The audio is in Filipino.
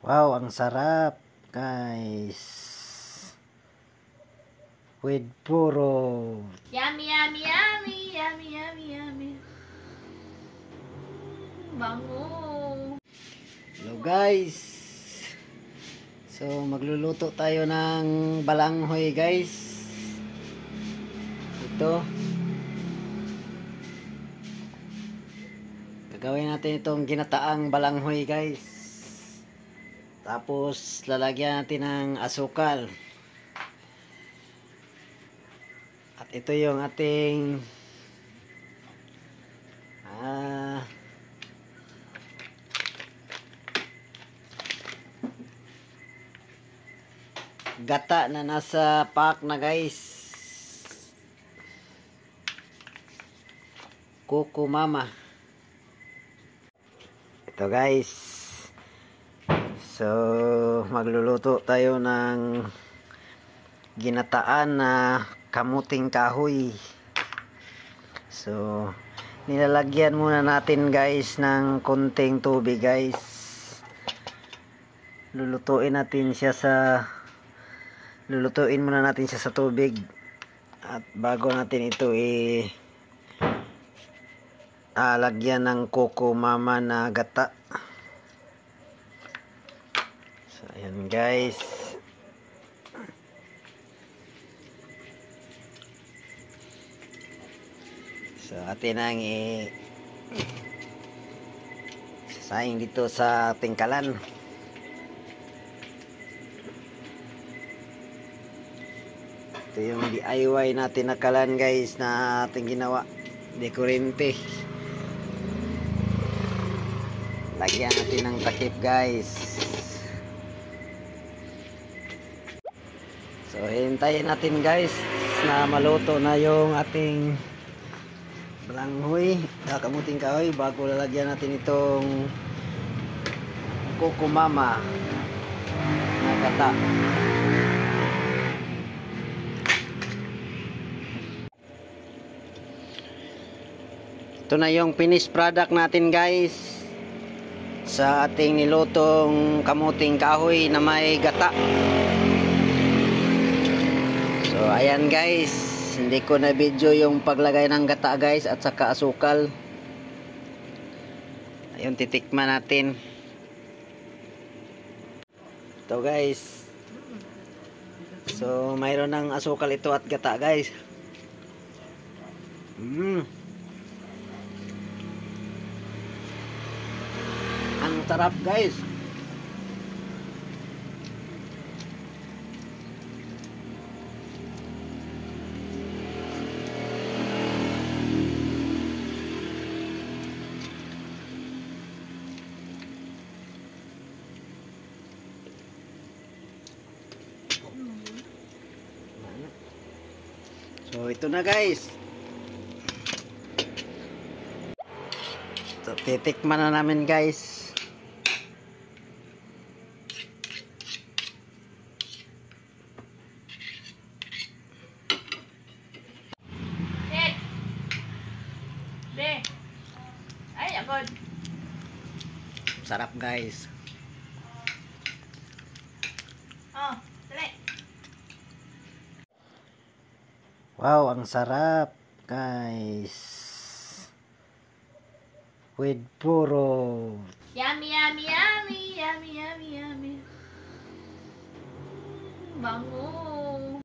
Wow, ang sarap, guys. With puro. Yummy, yummy, yummy, yummy, yummy, yummy. Bango. Hello, guys. So, magluluto tayo ng balanghoy, guys. Ito. Gagawin natin itong ginataang balanghoy, guys. Tapos, lalagyan natin ng asukal. At ito yung ating gata na nasa pack na, guys. Kuko Mama. Ito, guys. So, magluluto tayo ng ginataan na kamuting kahoy. So, nilalagyan muna natin, guys, ng konting tubig, guys. Lulutuin muna natin siya sa tubig. At bago natin ito lagyan ng Kuko Mama na gata. So, ayan, guys. So, atin ang sasaing dito sa tingkalan. Ito yung DIY natin na kalan, guys, na ating ginawa. Dekorente. Lagyan natin ng takip, guys. So, hintayin natin, guys, na maluto na yung ating balanghoy, kamuting kahoy, bago lalagyan natin itong Kuko Mama na gata. Ito na yung finished product natin, guys, sa ating nilutong kamuting kahoy na may gata. So, ayan, guys. Hindi ko na video yung paglagay ng gata, guys, at saka asukal. Ayun, titikman natin. Ito, guys. So, mayroon ng asukal ito at gata, guys. Ang sarap, guys. So, ito na, guys. So, titikman na namin, guys. Be. Ay, agad. Sarap, guys. Oh, dali. Wow, ang sarap, guys. With puro. Yummy, yummy, yummy, yummy, yummy, yummy. Bango.